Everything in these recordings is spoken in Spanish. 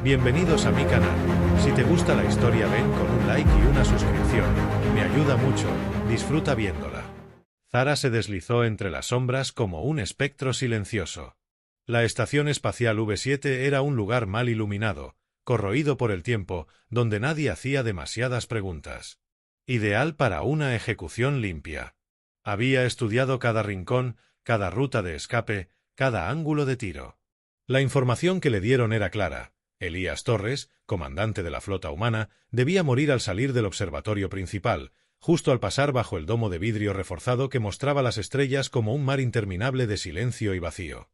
Bienvenidos a mi canal. Si te gusta la historia ven con un like y una suscripción. Me ayuda mucho, disfruta viéndola. Zara se deslizó entre las sombras como un espectro silencioso. La estación espacial V7 era un lugar mal iluminado, corroído por el tiempo, donde nadie hacía demasiadas preguntas. Ideal para una ejecución limpia. Había estudiado cada rincón, cada ruta de escape, cada ángulo de tiro. La información que le dieron era clara. Elías Torres, comandante de la flota humana, debía morir al salir del observatorio principal, justo al pasar bajo el domo de vidrio reforzado que mostraba las estrellas como un mar interminable de silencio y vacío.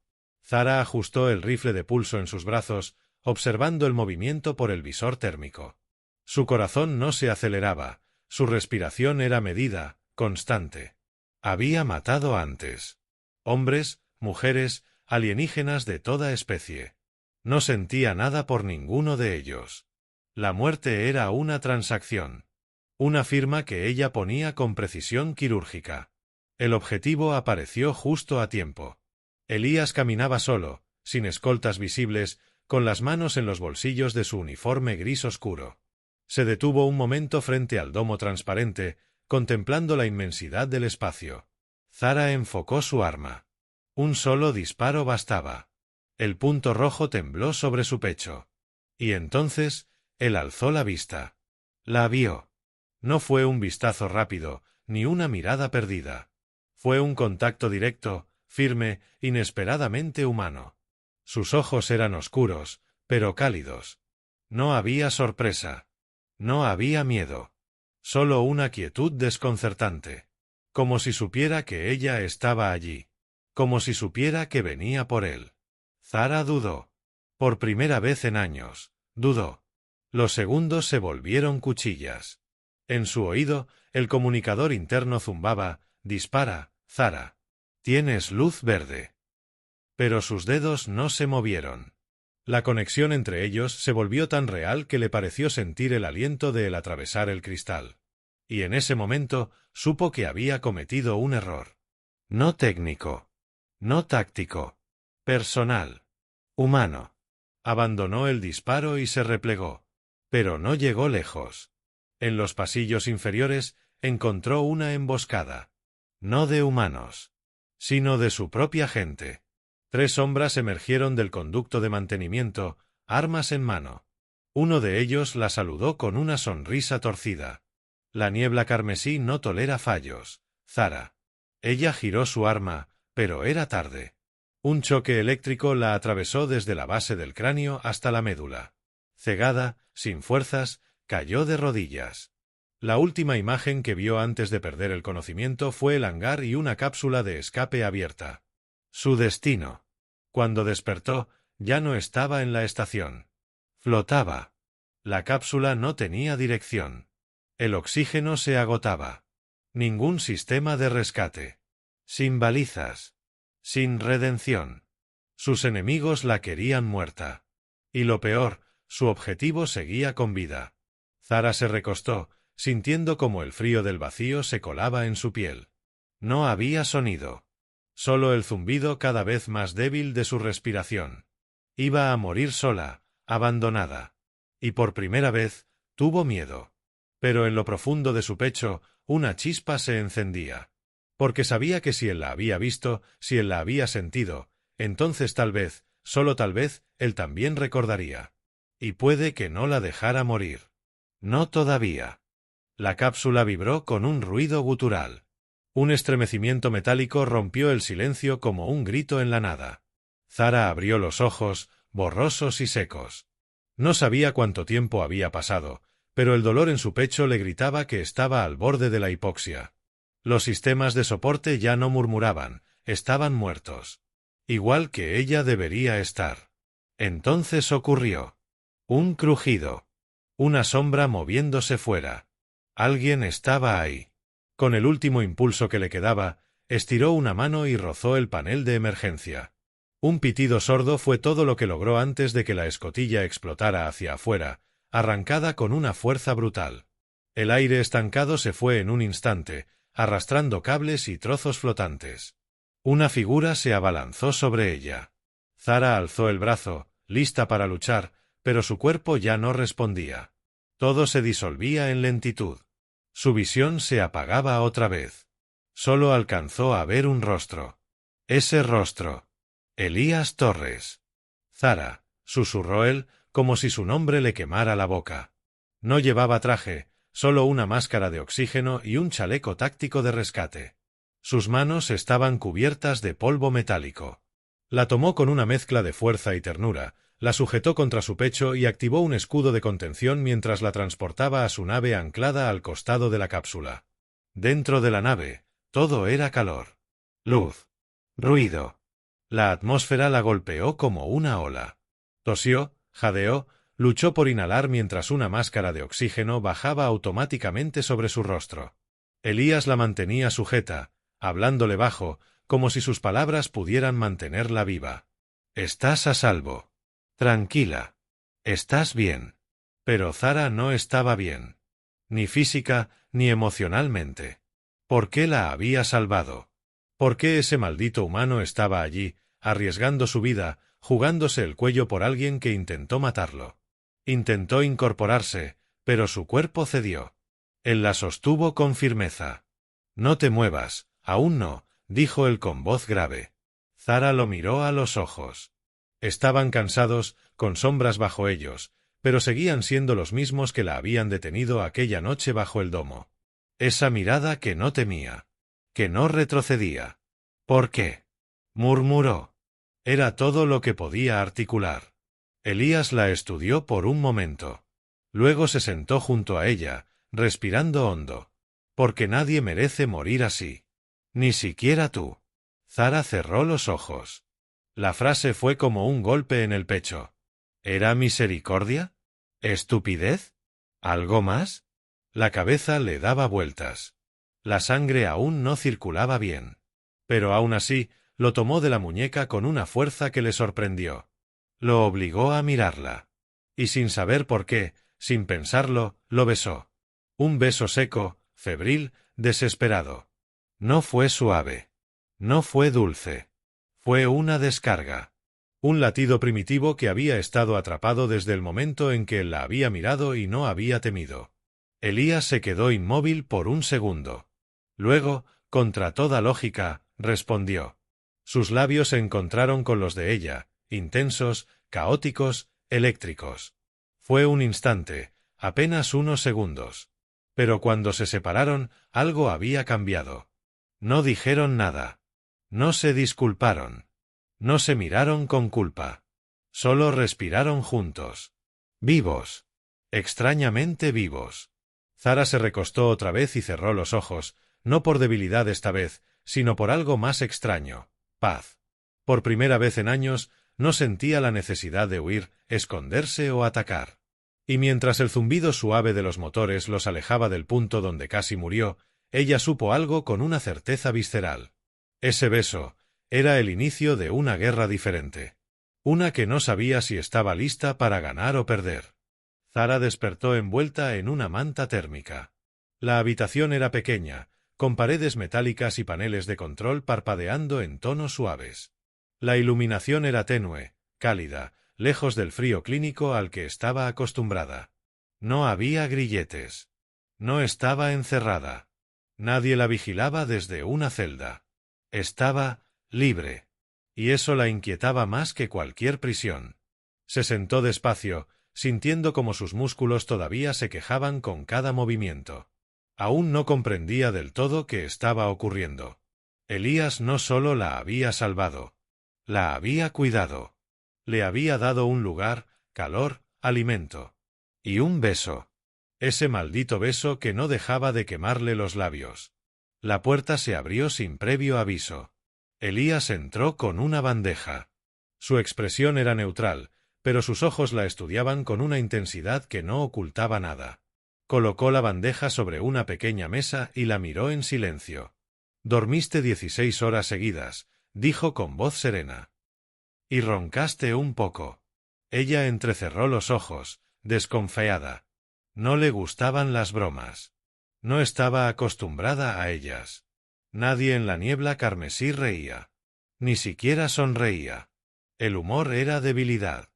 Zara ajustó el rifle de pulso en sus brazos, observando el movimiento por el visor térmico. Su corazón no se aceleraba, su respiración era medida, constante. Había matado antes. Hombres, mujeres, alienígenas de toda especie. No sentía nada por ninguno de ellos. La muerte era una transacción. Una firma que ella ponía con precisión quirúrgica. El objetivo apareció justo a tiempo. Elías caminaba solo, sin escoltas visibles, con las manos en los bolsillos de su uniforme gris oscuro. Se detuvo un momento frente al domo transparente, contemplando la inmensidad del espacio. Zara enfocó su arma. Un solo disparo bastaba. El punto rojo tembló sobre su pecho. Y entonces, él alzó la vista. La vio. No fue un vistazo rápido, ni una mirada perdida. Fue un contacto directo, firme, inesperadamente humano. Sus ojos eran oscuros, pero cálidos. No había sorpresa. No había miedo. Solo una quietud desconcertante. Como si supiera que ella estaba allí. Como si supiera que venía por él. Zara dudó. Por primera vez en años, dudó. Los segundos se volvieron cuchillas. En su oído, el comunicador interno zumbaba: «Dispara, Zara. Tienes luz verde». Pero sus dedos no se movieron. La conexión entre ellos se volvió tan real que le pareció sentir el aliento de él atravesar el cristal. Y en ese momento supo que había cometido un error. No técnico. No táctico. Personal. Humano. Abandonó el disparo y se replegó. Pero no llegó lejos. En los pasillos inferiores encontró una emboscada. No de humanos, sino de su propia gente. 3 hombres emergieron del conducto de mantenimiento, armas en mano. Uno de ellos la saludó con una sonrisa torcida. La niebla carmesí no tolera fallos, Zara. Ella giró su arma, pero era tarde. Un choque eléctrico la atravesó desde la base del cráneo hasta la médula. Cegada, sin fuerzas, cayó de rodillas. La última imagen que vio antes de perder el conocimiento fue el hangar y una cápsula de escape abierta. Su destino. Cuando despertó, ya no estaba en la estación. Flotaba. La cápsula no tenía dirección. El oxígeno se agotaba. Ningún sistema de rescate. Sin balizas. Sin redención. Sus enemigos la querían muerta. Y lo peor, su objetivo seguía con vida. Zara se recostó, sintiendo como el frío del vacío se colaba en su piel. No había sonido. Solo el zumbido cada vez más débil de su respiración. Iba a morir sola, abandonada. Y por primera vez, tuvo miedo. Pero en lo profundo de su pecho, una chispa se encendía. Porque sabía que si él la había visto, si él la había sentido, entonces tal vez, solo tal vez, él también recordaría. Y puede que no la dejara morir. No todavía. La cápsula vibró con un ruido gutural. Un estremecimiento metálico rompió el silencio como un grito en la nada. Zara abrió los ojos, borrosos y secos. No sabía cuánto tiempo había pasado, pero el dolor en su pecho le gritaba que estaba al borde de la hipoxia. Los sistemas de soporte ya no murmuraban, estaban muertos. Igual que ella debería estar. Entonces ocurrió. Un crujido. Una sombra moviéndose fuera. Alguien estaba ahí. Con el último impulso que le quedaba, estiró una mano y rozó el panel de emergencia. Un pitido sordo fue todo lo que logró antes de que la escotilla explotara hacia afuera, arrancada con una fuerza brutal. El aire estancado se fue en un instante, arrastrando cables y trozos flotantes. Una figura se abalanzó sobre ella. Zara alzó el brazo, lista para luchar, pero su cuerpo ya no respondía. Todo se disolvía en lentitud. Su visión se apagaba otra vez. Solo alcanzó a ver un rostro. Ese rostro. Elías Torres. Zara, susurró él, como si su nombre le quemara la boca. No llevaba traje, solo una máscara de oxígeno y un chaleco táctico de rescate. Sus manos estaban cubiertas de polvo metálico. La tomó con una mezcla de fuerza y ternura, la sujetó contra su pecho y activó un escudo de contención mientras la transportaba a su nave anclada al costado de la cápsula. Dentro de la nave, todo era calor. Luz. Ruido. La atmósfera la golpeó como una ola. Tosió, jadeó, luchó por inhalar mientras una máscara de oxígeno bajaba automáticamente sobre su rostro. Elías la mantenía sujeta, hablándole bajo, como si sus palabras pudieran mantenerla viva. «Estás a salvo. Tranquila. Estás bien». Pero Zara no estaba bien. Ni física, ni emocionalmente. ¿Por qué la había salvado? ¿Por qué ese maldito humano estaba allí, arriesgando su vida, jugándose el cuello por alguien que intentó matarlo? Intentó incorporarse, pero su cuerpo cedió. Él la sostuvo con firmeza. «No te muevas, aún no», dijo él con voz grave. Zara lo miró a los ojos. Estaban cansados, con sombras bajo ellos, pero seguían siendo los mismos que la habían detenido aquella noche bajo el domo. Esa mirada que no temía, que no retrocedía. «¿Por qué?», murmuró. Era todo lo que podía articular. Elías la estudió por un momento. Luego se sentó junto a ella, respirando hondo. «Porque nadie merece morir así. Ni siquiera tú». Zara cerró los ojos. La frase fue como un golpe en el pecho. ¿Era misericordia? ¿Estupidez? ¿Algo más? La cabeza le daba vueltas. La sangre aún no circulaba bien. Pero aún así, lo tomó de la muñeca con una fuerza que le sorprendió. Lo obligó a mirarla. Y sin saber por qué, sin pensarlo, lo besó. Un beso seco, febril, desesperado. No fue suave. No fue dulce. Fue una descarga. Un latido primitivo que había estado atrapado desde el momento en que él la había mirado y no había temido. Elías se quedó inmóvil por un segundo. Luego, contra toda lógica, respondió. Sus labios se encontraron con los de ella, intensos, caóticos, eléctricos. Fue un instante, apenas unos segundos. Pero cuando se separaron, algo había cambiado. No dijeron nada. No se disculparon. No se miraron con culpa. Solo respiraron juntos. Vivos. Extrañamente vivos. Zara se recostó otra vez y cerró los ojos, no por debilidad esta vez, sino por algo más extraño. Paz. Por primera vez en años, no sentía la necesidad de huir, esconderse o atacar. Y mientras el zumbido suave de los motores los alejaba del punto donde casi murió, ella supo algo con una certeza visceral. Ese beso era el inicio de una guerra diferente. Una que no sabía si estaba lista para ganar o perder. Zara despertó envuelta en una manta térmica. La habitación era pequeña, con paredes metálicas y paneles de control parpadeando en tonos suaves. La iluminación era tenue, cálida, lejos del frío clínico al que estaba acostumbrada. No había grilletes. No estaba encerrada. Nadie la vigilaba desde una celda. Estaba libre. Y eso la inquietaba más que cualquier prisión. Se sentó despacio, sintiendo como sus músculos todavía se quejaban con cada movimiento. Aún no comprendía del todo qué estaba ocurriendo. Elías no solo la había salvado, la había cuidado. Le había dado un lugar, calor, alimento. Y un beso. Ese maldito beso que no dejaba de quemarle los labios. La puerta se abrió sin previo aviso. Elías entró con una bandeja. Su expresión era neutral, pero sus ojos la estudiaban con una intensidad que no ocultaba nada. Colocó la bandeja sobre una pequeña mesa y la miró en silencio. «Dormiste 16 horas seguidas», dijo con voz serena. «Y roncaste un poco». Ella entrecerró los ojos, desconfiada. No le gustaban las bromas. No estaba acostumbrada a ellas. Nadie en la niebla carmesí reía. Ni siquiera sonreía. El humor era debilidad.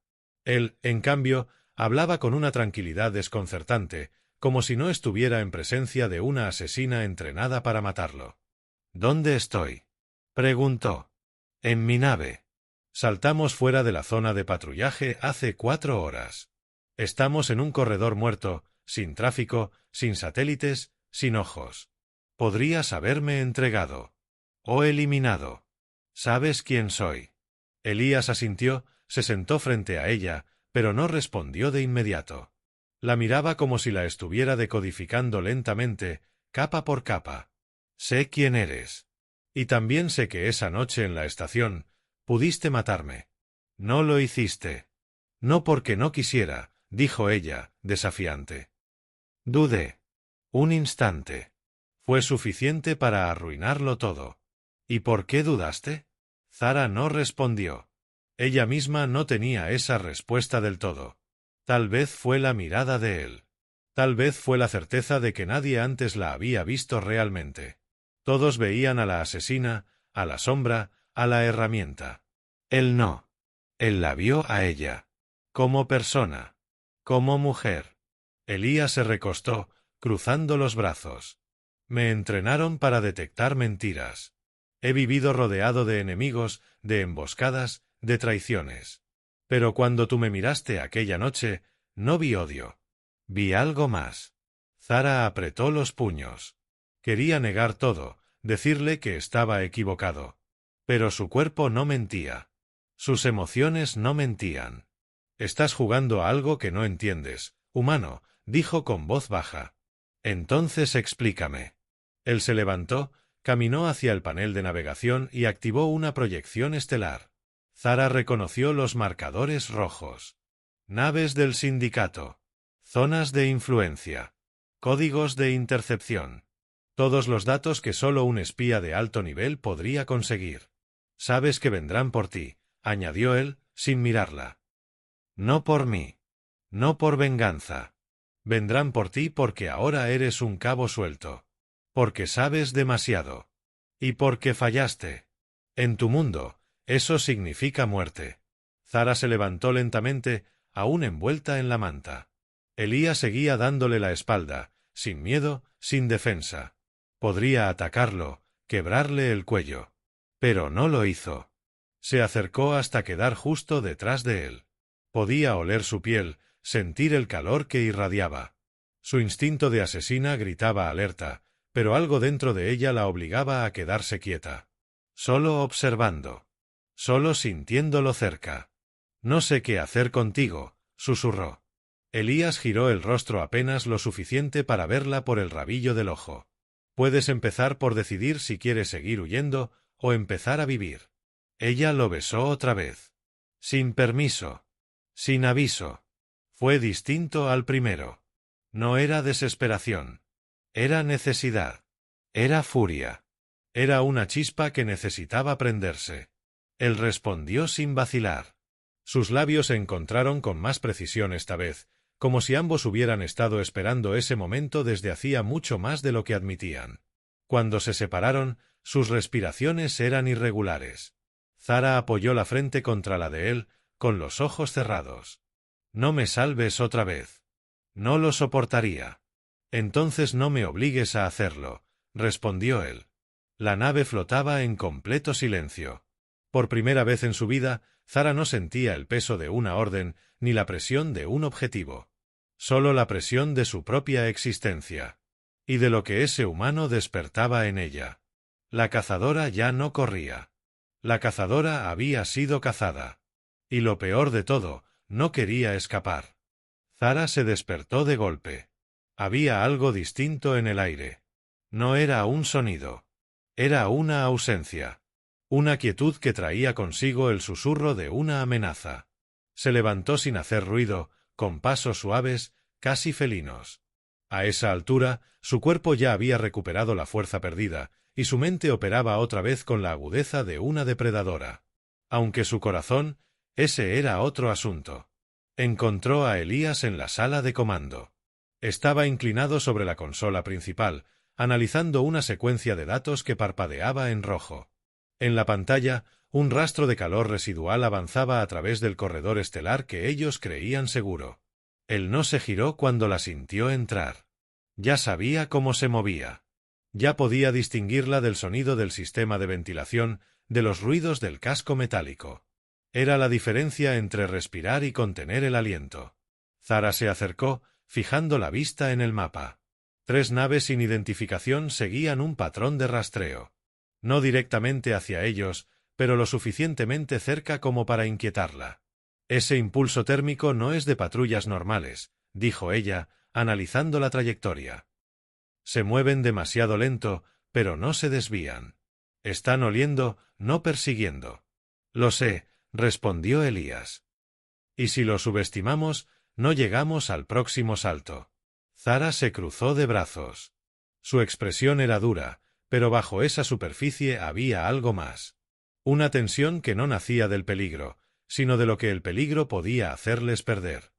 Él, en cambio, Hablaba con una tranquilidad desconcertante, como si no estuviera en presencia de una asesina entrenada para matarlo. ¿Dónde estoy?, preguntó. En mi nave. Saltamos fuera de la zona de patrullaje hace 4 horas. Estamos en un corredor muerto, sin tráfico, sin satélites, sin ojos. Podrías haberme entregado. O eliminado. ¿Sabes quién soy? Elías asintió, se sentó frente a ella, pero no respondió de inmediato. La miraba como si la estuviera decodificando lentamente, capa por capa. Sé quién eres. Y también sé que esa noche en la estación pudiste matarme. No lo hiciste. No porque no quisiera, dijo ella, desafiante. Dudé. Un instante. Fue suficiente para arruinarlo todo. ¿Y por qué dudaste? Zara no respondió. Ella misma no tenía esa respuesta del todo. Tal vez fue la mirada de él. Tal vez fue la certeza de que nadie antes la había visto realmente. Todos veían a la asesina, a la sombra, a la herramienta. Él no. Él la vio a ella. Como persona. Como mujer. Elías se recostó, cruzando los brazos. Me entrenaron para detectar mentiras. He vivido rodeado de enemigos, de emboscadas, de traiciones. Pero cuando tú me miraste aquella noche, no vi odio. Vi algo más. Zara apretó los puños. Quería negar todo, decirle que estaba equivocado. Pero su cuerpo no mentía. Sus emociones no mentían. Estás jugando a algo que no entiendes, humano, dijo con voz baja. Entonces explícame. Él se levantó, caminó hacia el panel de navegación y activó una proyección estelar. Zara reconoció los marcadores rojos. Naves del sindicato. Zonas de influencia. Códigos de intercepción. Todos los datos que solo un espía de alto nivel podría conseguir. Sabes que vendrán por ti, añadió él, sin mirarla. No por mí. No por venganza. Vendrán por ti porque ahora eres un cabo suelto. Porque sabes demasiado. Y porque fallaste. En tu mundo, eso significa muerte. Zara se levantó lentamente, aún envuelta en la manta. Elías seguía dándole la espalda, sin miedo, sin defensa. Podría atacarlo, quebrarle el cuello. Pero no lo hizo. Se acercó hasta quedar justo detrás de él. Podía oler su piel, sentir el calor que irradiaba. Su instinto de asesina gritaba alerta, pero algo dentro de ella la obligaba a quedarse quieta. Solo observando. Solo sintiéndolo cerca. No sé qué hacer contigo, susurró. Elías giró el rostro apenas lo suficiente para verla por el rabillo del ojo. Puedes empezar por decidir si quieres seguir huyendo o empezar a vivir. Ella lo besó otra vez. Sin permiso. Sin aviso. Fue distinto al primero. No era desesperación. Era necesidad. Era furia. Era una chispa que necesitaba prenderse. Él respondió sin vacilar. Sus labios se encontraron con más precisión esta vez, como si ambos hubieran estado esperando ese momento desde hacía mucho más de lo que admitían. Cuando se separaron, sus respiraciones eran irregulares. Zara apoyó la frente contra la de él, con los ojos cerrados. No me salves otra vez. No lo soportaría. Entonces no me obligues a hacerlo, respondió él. La nave flotaba en completo silencio. Por primera vez en su vida, Zara no sentía el peso de una orden ni la presión de un objetivo. Solo la presión de su propia existencia. Y de lo que ese humano despertaba en ella. La cazadora ya no corría. La cazadora había sido cazada. Y lo peor de todo, no quería escapar. Zara se despertó de golpe. Había algo distinto en el aire. No era un sonido. Era una ausencia. Una quietud que traía consigo el susurro de una amenaza. Se levantó sin hacer ruido, con pasos suaves, casi felinos. A esa altura, su cuerpo ya había recuperado la fuerza perdida, y su mente operaba otra vez con la agudeza de una depredadora. Aunque su corazón, ese era otro asunto. Encontró a Elías en la sala de comando. Estaba inclinado sobre la consola principal, analizando una secuencia de datos que parpadeaba en rojo. En la pantalla, un rastro de calor residual avanzaba a través del corredor estelar que ellos creían seguro. Él no se giró cuando la sintió entrar. Ya sabía cómo se movía. Ya podía distinguirla del sonido del sistema de ventilación, de los ruidos del casco metálico. Era la diferencia entre respirar y contener el aliento. Zara se acercó, fijando la vista en el mapa. 3 naves sin identificación seguían un patrón de rastreo. No directamente hacia ellos, pero lo suficientemente cerca como para inquietarla. Ese impulso térmico no es de patrullas normales, dijo ella, analizando la trayectoria. Se mueven demasiado lento, pero no se desvían. Están oliendo, no persiguiendo. Lo sé, respondió Elías. Y si lo subestimamos, no llegamos al próximo salto. Zara se cruzó de brazos. Su expresión era dura, pero bajo esa superficie había algo más. Una tensión que no nacía del peligro, sino de lo que el peligro podía hacerles perder.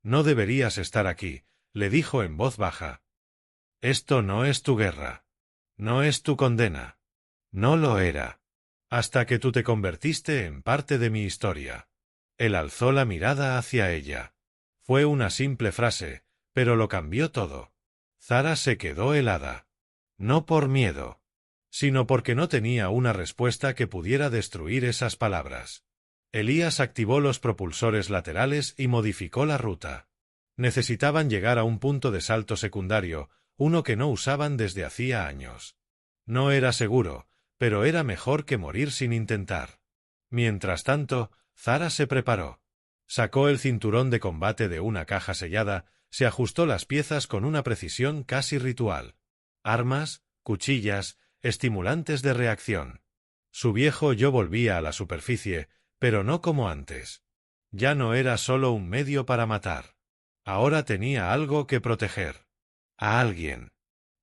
No deberías estar aquí, le dijo en voz baja. Esto no es tu guerra. No es tu condena. No lo era. Hasta que tú te convertiste en parte de mi historia. Él alzó la mirada hacia ella. Fue una simple frase, pero lo cambió todo. Zara se quedó helada. No por miedo, sino porque no tenía una respuesta que pudiera destruir esas palabras. Elías activó los propulsores laterales y modificó la ruta. Necesitaban llegar a un punto de salto secundario, uno que no usaban desde hacía años. No era seguro, pero era mejor que morir sin intentar. Mientras tanto, Zara se preparó. Sacó el cinturón de combate de una caja sellada, se ajustó las piezas con una precisión casi ritual. Armas, cuchillas, estimulantes de reacción. Su viejo yo volvía a la superficie, pero no como antes. Ya no era solo un medio para matar. Ahora tenía algo que proteger. A alguien.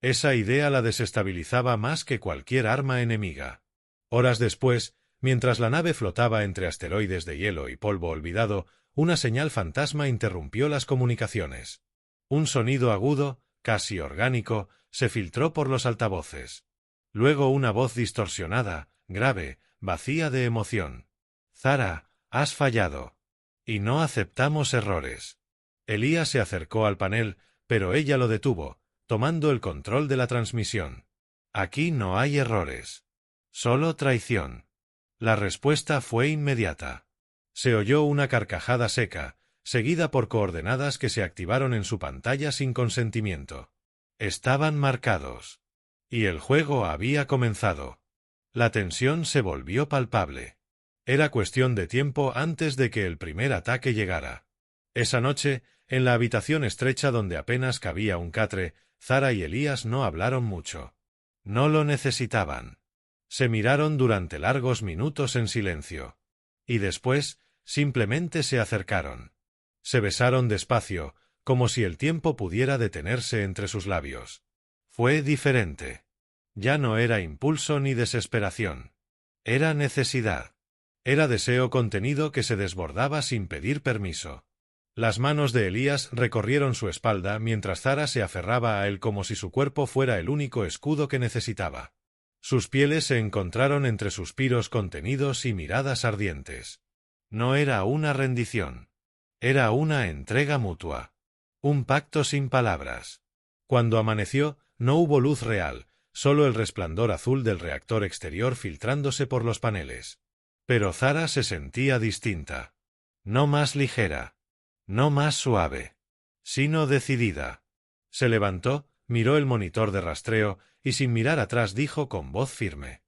Esa idea la desestabilizaba más que cualquier arma enemiga. Horas después, mientras la nave flotaba entre asteroides de hielo y polvo olvidado, una señal fantasma interrumpió las comunicaciones. Un sonido agudo, casi orgánico, se filtró por los altavoces. Luego una voz distorsionada, grave, vacía de emoción. Zara, has fallado. Y no aceptamos errores. Elías se acercó al panel, pero ella lo detuvo, tomando el control de la transmisión. Aquí no hay errores. Solo traición. La respuesta fue inmediata. Se oyó una carcajada seca, seguida por coordenadas que se activaron en su pantalla sin consentimiento. Estaban marcados. Y el juego había comenzado. La tensión se volvió palpable. Era cuestión de tiempo antes de que el primer ataque llegara. Esa noche, en la habitación estrecha donde apenas cabía un catre, Zara y Elías no hablaron mucho. No lo necesitaban. Se miraron durante largos minutos en silencio. Y después, simplemente se acercaron. Se besaron despacio, como si el tiempo pudiera detenerse entre sus labios. Fue diferente. Ya no era impulso ni desesperación. Era necesidad. Era deseo contenido que se desbordaba sin pedir permiso. Las manos de Elías recorrieron su espalda mientras Zara se aferraba a él como si su cuerpo fuera el único escudo que necesitaba. Sus pieles se encontraron entre suspiros contenidos y miradas ardientes. No era una rendición. Era una entrega mutua. Un pacto sin palabras. Cuando amaneció, no hubo luz real, solo el resplandor azul del reactor exterior filtrándose por los paneles. Pero Zara se sentía distinta. No más ligera. No más suave, sino decidida. Se levantó, miró el monitor de rastreo y sin mirar atrás dijo con voz firme: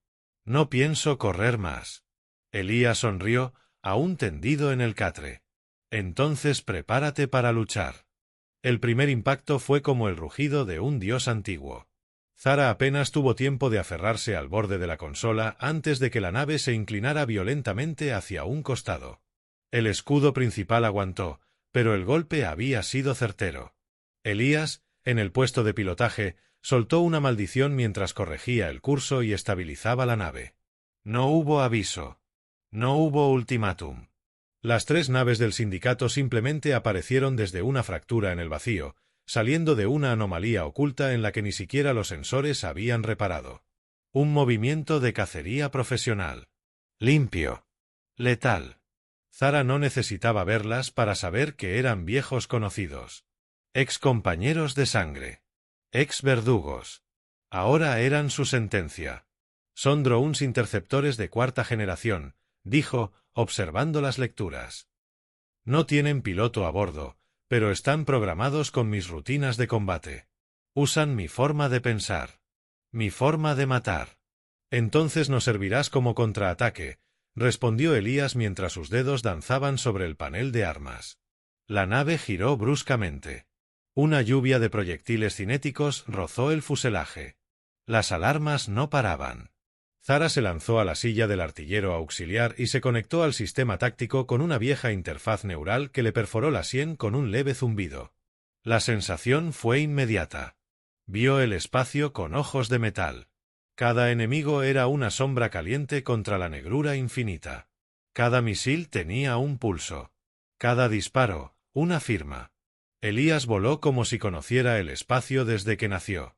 «No pienso correr más». Elías sonrió, aún tendido en el catre. «Entonces prepárate para luchar». El primer impacto fue como el rugido de un dios antiguo. Zara apenas tuvo tiempo de aferrarse al borde de la consola antes de que la nave se inclinara violentamente hacia un costado. El escudo principal aguantó, pero el golpe había sido certero. Elías, en el puesto de pilotaje, soltó una maldición mientras corregía el curso y estabilizaba la nave. No hubo aviso. No hubo ultimátum. Las 3 naves del sindicato simplemente aparecieron desde una fractura en el vacío, saliendo de una anomalía oculta en la que ni siquiera los sensores habían reparado. Un movimiento de cacería profesional. Limpio. Letal. Zara no necesitaba verlas para saber que eran viejos conocidos. Ex compañeros de sangre. Ex verdugos. Ahora eran su sentencia. Son drones interceptores de cuarta generación, dijo, observando las lecturas. No tienen piloto a bordo, pero están programados con mis rutinas de combate. Usan mi forma de pensar. Mi forma de matar. Entonces nos servirás como contraataque, respondió Elías mientras sus dedos danzaban sobre el panel de armas. La nave giró bruscamente. Una lluvia de proyectiles cinéticos rozó el fuselaje. Las alarmas no paraban. Zara se lanzó a la silla del artillero auxiliar y se conectó al sistema táctico con una vieja interfaz neural que le perforó la sien con un leve zumbido. La sensación fue inmediata. Vio el espacio con ojos de metal. Cada enemigo era una sombra caliente contra la negrura infinita. Cada misil tenía un pulso. Cada disparo, una firma. Elías voló como si conociera el espacio desde que nació.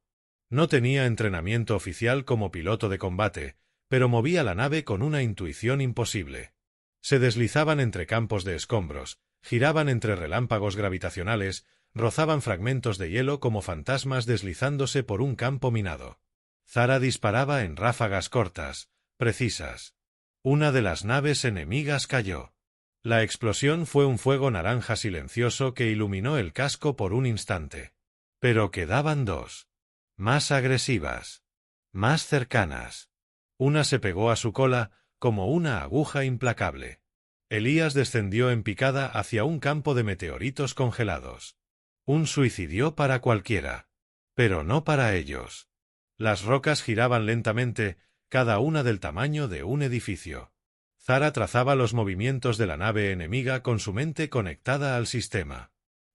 No tenía entrenamiento oficial como piloto de combate, pero movía la nave con una intuición imposible. Se deslizaban entre campos de escombros, giraban entre relámpagos gravitacionales, rozaban fragmentos de hielo como fantasmas deslizándose por un campo minado. Zara disparaba en ráfagas cortas, precisas. Una de las naves enemigas cayó. La explosión fue un fuego naranja silencioso que iluminó el casco por un instante. Pero quedaban dos. Más agresivas. Más cercanas. Una se pegó a su cola, como una aguja implacable. Elías descendió en picada hacia un campo de meteoritos congelados. Un suicidio para cualquiera. Pero no para ellos. Las rocas giraban lentamente, cada una del tamaño de un edificio. Zara trazaba los movimientos de la nave enemiga con su mente conectada al sistema.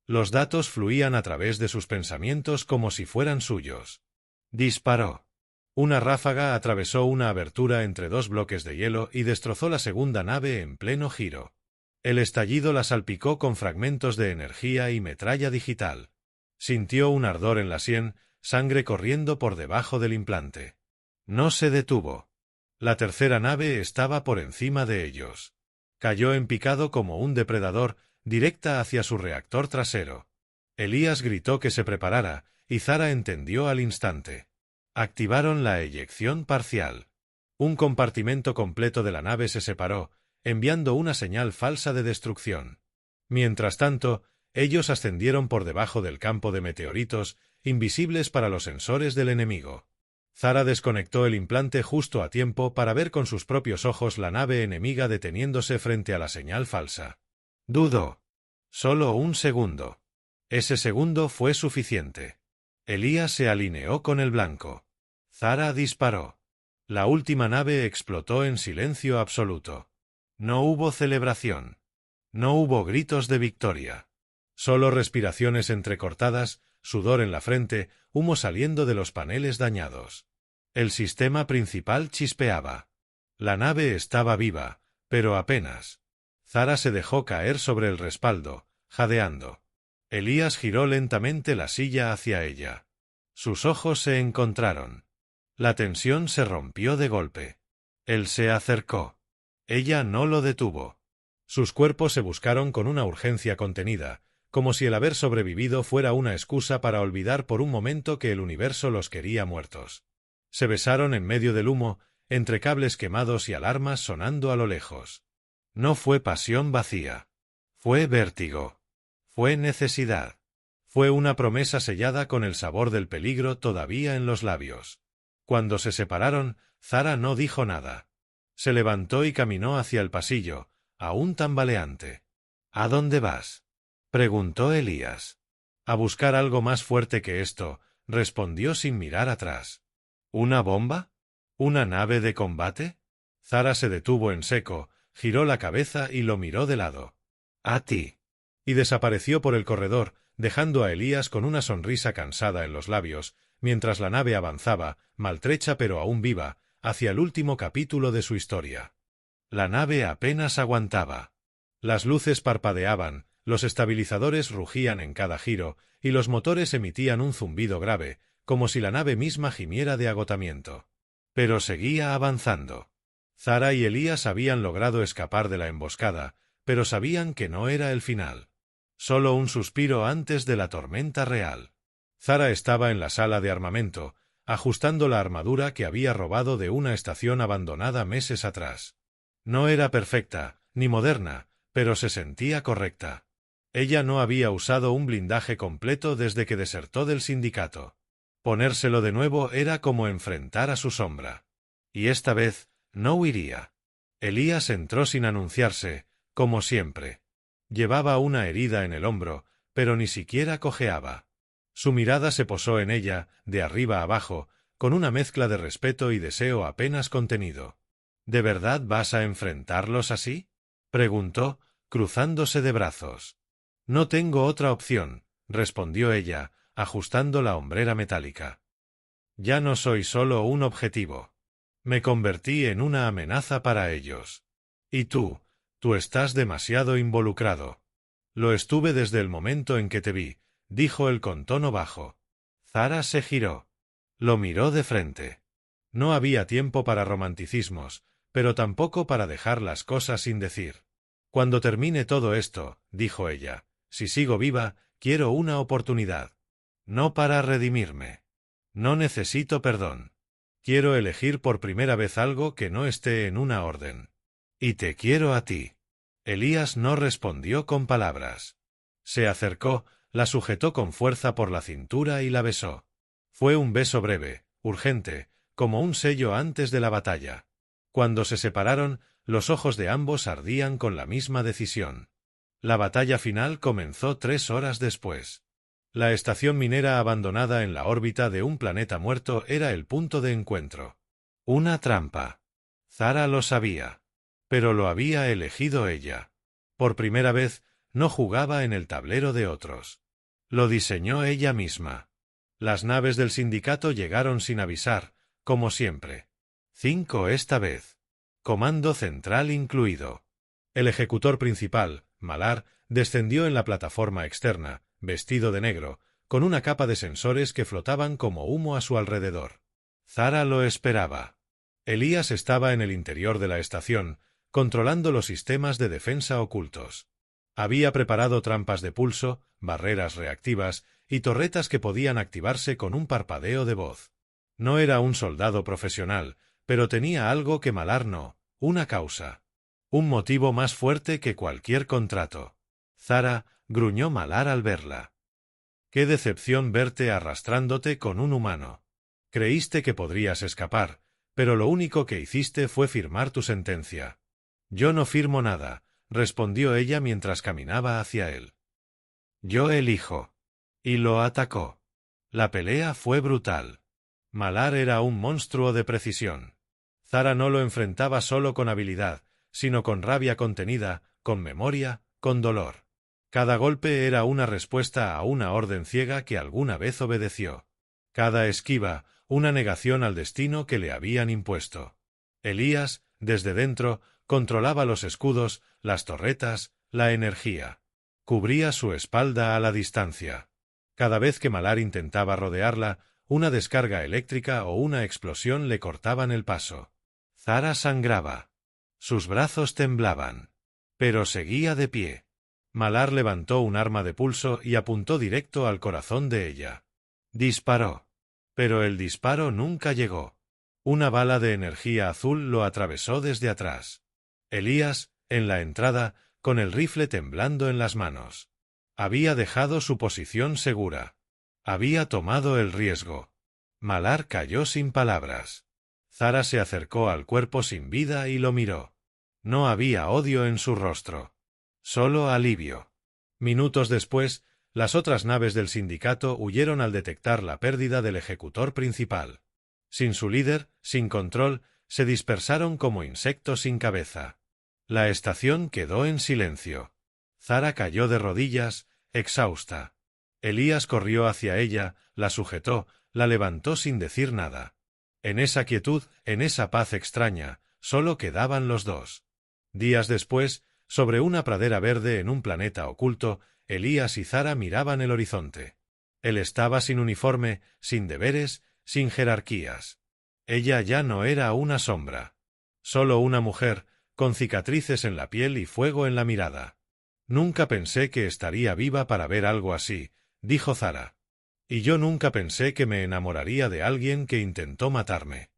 Los datos fluían a través de sus pensamientos como si fueran suyos. Disparó. Una ráfaga atravesó una abertura entre dos bloques de hielo y destrozó la segunda nave en pleno giro. El estallido la salpicó con fragmentos de energía y metralla digital. Sintió un ardor en la sien, sangre corriendo por debajo del implante. No se detuvo. La tercera nave estaba por encima de ellos. Cayó en picado como un depredador, directa hacia su reactor trasero. Elías gritó que se preparara, y Zara entendió al instante. Activaron la eyección parcial. Un compartimento completo de la nave se separó, enviando una señal falsa de destrucción. Mientras tanto, ellos ascendieron por debajo del campo de meteoritos, invisibles para los sensores del enemigo. Zara desconectó el implante justo a tiempo para ver con sus propios ojos la nave enemiga deteniéndose frente a la señal falsa. Dudó. Solo un segundo. Ese segundo fue suficiente. Elías se alineó con el blanco. Zara disparó. La última nave explotó en silencio absoluto. No hubo celebración. No hubo gritos de victoria. Solo respiraciones entrecortadas, sudor en la frente, humo saliendo de los paneles dañados. El sistema principal chispeaba. La nave estaba viva, pero apenas. Zara se dejó caer sobre el respaldo, jadeando. Elías giró lentamente la silla hacia ella. Sus ojos se encontraron. La tensión se rompió de golpe. Él se acercó. Ella no lo detuvo. Sus cuerpos se buscaron con una urgencia contenida, como si el haber sobrevivido fuera una excusa para olvidar por un momento que el universo los quería muertos. Se besaron en medio del humo, entre cables quemados y alarmas sonando a lo lejos. No fue pasión vacía. Fue vértigo. Fue necesidad. Fue una promesa sellada con el sabor del peligro todavía en los labios. Cuando se separaron, Zara no dijo nada. Se levantó y caminó hacia el pasillo, aún tambaleante. ¿A dónde vas?, preguntó Elías. A buscar algo más fuerte que esto, respondió sin mirar atrás. ¿Una bomba? ¿Una nave de combate? Zara se detuvo en seco, giró la cabeza y lo miró de lado. A ti. Y desapareció por el corredor, dejando a Elías con una sonrisa cansada en los labios, mientras la nave avanzaba, maltrecha pero aún viva, hacia el último capítulo de su historia. La nave apenas aguantaba. Las luces parpadeaban, los estabilizadores rugían en cada giro, y los motores emitían un zumbido grave, como si la nave misma gimiera de agotamiento. Pero seguía avanzando. Zara y Elías habían logrado escapar de la emboscada, pero sabían que no era el final. Solo un suspiro antes de la tormenta real. Zara estaba en la sala de armamento, ajustando la armadura que había robado de una estación abandonada meses atrás. No era perfecta, ni moderna, pero se sentía correcta. Ella no había usado un blindaje completo desde que desertó del sindicato. Ponérselo de nuevo era como enfrentar a su sombra. Y esta vez no huiría. Elías entró sin anunciarse, como siempre. Llevaba una herida en el hombro, pero ni siquiera cojeaba. Su mirada se posó en ella, de arriba abajo, con una mezcla de respeto y deseo apenas contenido. ¿De verdad vas a enfrentarlos así?, preguntó, cruzándose de brazos. No tengo otra opción, respondió ella, ajustando la hombrera metálica. Ya no soy solo un objetivo. Me convertí en una amenaza para ellos. Y tú estás demasiado involucrado. Lo estuve desde el momento en que te vi, dijo él con tono bajo. Zara se giró. Lo miró de frente. No había tiempo para romanticismos, pero tampoco para dejar las cosas sin decir. Cuando termine todo esto, dijo ella, si sigo viva, quiero una oportunidad. No para redimirme. No necesito perdón. Quiero elegir por primera vez algo que no esté en una orden. Y te quiero a ti. Elías no respondió con palabras. Se acercó, la sujetó con fuerza por la cintura y la besó. Fue un beso breve, urgente, como un sello antes de la batalla. Cuando se separaron, los ojos de ambos ardían con la misma decisión. La batalla final comenzó 3 horas después. La estación minera abandonada en la órbita de un planeta muerto era el punto de encuentro. Una trampa. Zara lo sabía. Pero lo había elegido ella. Por primera vez, no jugaba en el tablero de otros. Lo diseñó ella misma. Las naves del sindicato llegaron sin avisar, como siempre. 5 esta vez. Comando central incluido. El ejecutor principal, Malar, descendió en la plataforma externa, vestido de negro, con una capa de sensores que flotaban como humo a su alrededor. Zara lo esperaba. Elías estaba en el interior de la estación, controlando los sistemas de defensa ocultos. Había preparado trampas de pulso, barreras reactivas y torretas que podían activarse con un parpadeo de voz. No era un soldado profesional, pero tenía algo que Malar no, una causa. Un motivo más fuerte que cualquier contrato. Zara, gruñó Malar al verla. Qué decepción verte arrastrándote con un humano. Creíste que podrías escapar, pero lo único que hiciste fue firmar tu sentencia. Yo no firmo nada, respondió ella mientras caminaba hacia él. Yo elijo. Y lo atacó. La pelea fue brutal. Malar era un monstruo de precisión. Zara no lo enfrentaba solo con habilidad, sino con rabia contenida, con memoria, con dolor. Cada golpe era una respuesta a una orden ciega que alguna vez obedeció. Cada esquiva, una negación al destino que le habían impuesto. Elías, desde dentro, controlaba los escudos, las torretas, la energía. Cubría su espalda a la distancia. Cada vez que Malar intentaba rodearla, una descarga eléctrica o una explosión le cortaban el paso. Zara sangraba. Sus brazos temblaban. Pero seguía de pie. Malar levantó un arma de pulso y apuntó directo al corazón de ella. Disparó. Pero el disparo nunca llegó. Una bala de energía azul lo atravesó desde atrás. Elías, en la entrada, con el rifle temblando en las manos. Había dejado su posición segura. Había tomado el riesgo. Malar cayó sin palabras. Zara se acercó al cuerpo sin vida y lo miró. No había odio en su rostro. Solo alivio. Minutos después, las otras naves del sindicato huyeron al detectar la pérdida del ejecutor principal. Sin su líder, sin control, se dispersaron como insectos sin cabeza. La estación quedó en silencio. Zara cayó de rodillas, exhausta. Elías corrió hacia ella, la sujetó, la levantó sin decir nada. En esa quietud, en esa paz extraña, solo quedaban los dos. Días después, sobre una pradera verde en un planeta oculto, Elías y Zara miraban el horizonte. Él estaba sin uniforme, sin deberes, sin jerarquías. Ella ya no era una sombra. Solo una mujer, con cicatrices en la piel y fuego en la mirada. Nunca pensé que estaría viva para ver algo así, dijo Zara. Y yo nunca pensé que me enamoraría de alguien que intentó matarme.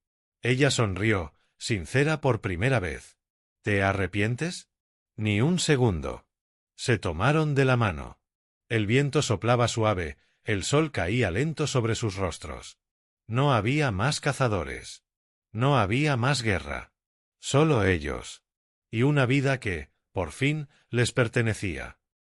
Ella sonrió, sincera por primera vez. ¿Te arrepientes? Ni un segundo. Se tomaron de la mano. El viento soplaba suave, el sol caía lento sobre sus rostros. No había más cazadores. No había más guerra. Solo ellos. Y una vida que, por fin, les pertenecía.